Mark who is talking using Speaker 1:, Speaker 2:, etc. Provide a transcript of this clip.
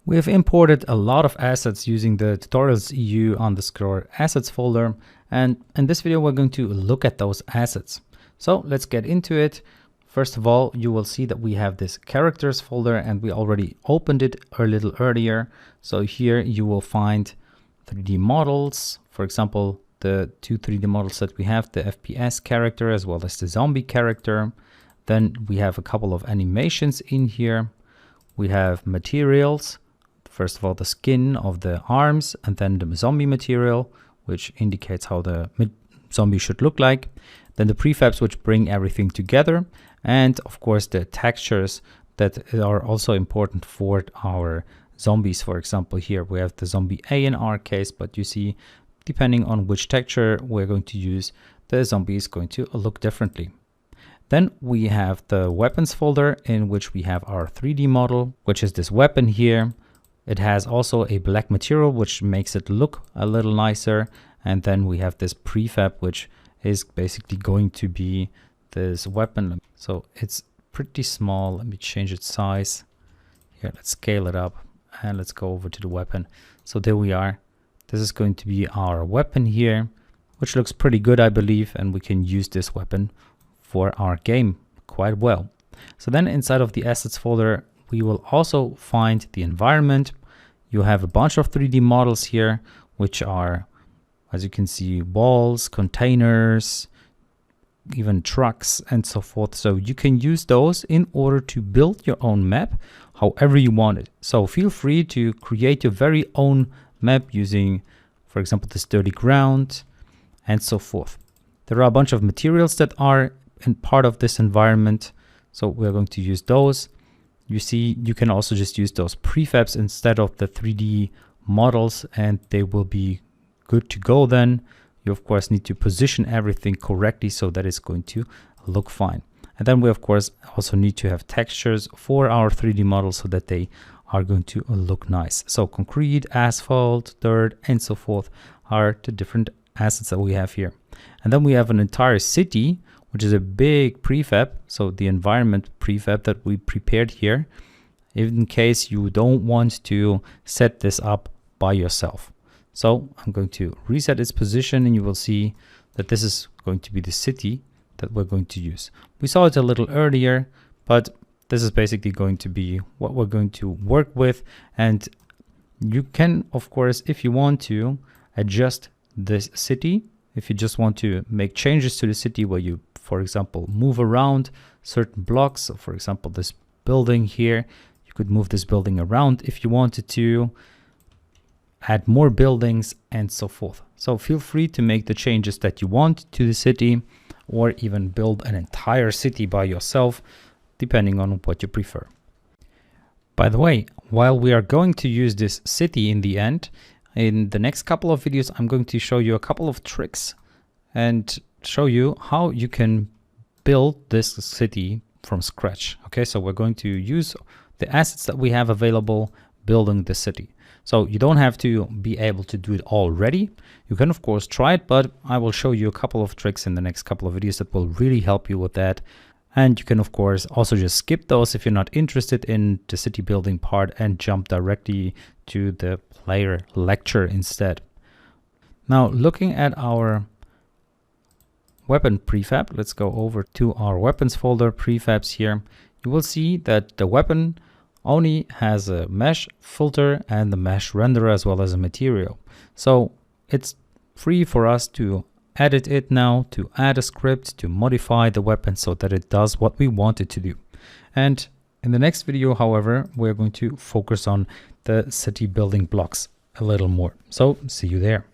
Speaker 1: We have imported a lot of assets using the tutorials.eu_assets folder, and in this video we're going to look at those assets. So let's get into it. First of all, you will see that we have this characters folder and we already opened it a little earlier. So here you will find 3D models, for example, the two 3D models that we have, the FPS character as well as the zombie character. Then we have a couple of animations in here. We have materials. First of all, the skin of the arms, and then the zombie material, which indicates how the zombie should look like. Then the prefabs, which bring everything together. And of course, the textures that are also important for our zombies. For example, here we have the zombie A in our case, but you see, depending on which texture we're going to use, the zombie is going to look differently. Then we have the weapons folder in which we have our 3D model, which is this weapon here. It has also a black material, which makes it look a little nicer. And then we have this prefab, which is basically going to be this weapon. So it's pretty small. Let me change its size. Here, let's scale it up and let's go over to the weapon. So there we are. This is going to be our weapon here, which looks pretty good, I believe. And we can use this weapon for our game quite well. So then inside of the assets folder, we will also find the environment. You have a bunch of 3D models here, which are, as you can see, walls, containers, even trucks and so forth. So you can use those in order to build your own map however you want it. So feel free to create your very own map using, for example, this dirty ground and so forth. There are a bunch of materials that are in part of this environment. So we're going to use those. You see, you can also just use those prefabs instead of the 3D models and they will be good to go then. You of course need to position everything correctly so that it's going to look fine. And then we of course also need to have textures for our 3D models so that they are going to look nice. So concrete, asphalt, dirt and so forth are the different assets that we have here. And then we have an entire city, which is a big prefab. So the environment prefab that we prepared here, in case you don't want to set this up by yourself. So I'm going to reset its position and you will see that this is going to be the city that we're going to use. We saw it a little earlier, but this is basically going to be what we're going to work with. And you can, of course, if you want to adjust this city, if you just want to make changes to the city where you, for example, move around certain blocks. So for example, this building here, you could move this building around if you wanted to, add more buildings and so forth. So feel free to make the changes that you want to the city or even build an entire city by yourself, depending on what you prefer. By the way, while we are going to use this city in the end, in the next couple of videos, I'm going to show you a couple of tricks and show you how you can build this city from scratch. Okay, so we're going to use the assets that we have available building the city. So you don't have to be able to do it already. You can of course try it, but I will show you a couple of tricks in the next couple of videos that will really help you with that. And you can of course also just skip those if you're not interested in the city building part and jump directly to the player lecture instead. Now looking at our weapon prefab, let's go over to our weapons folder, prefabs here. You will see that the weapon only has a mesh filter and the mesh renderer as well as a material. So it's free for us to edit it now, to add a script, to modify the weapon so that it does what we want it to do. And in the next video, however, we're going to focus on the city building blocks a little more. So see you there.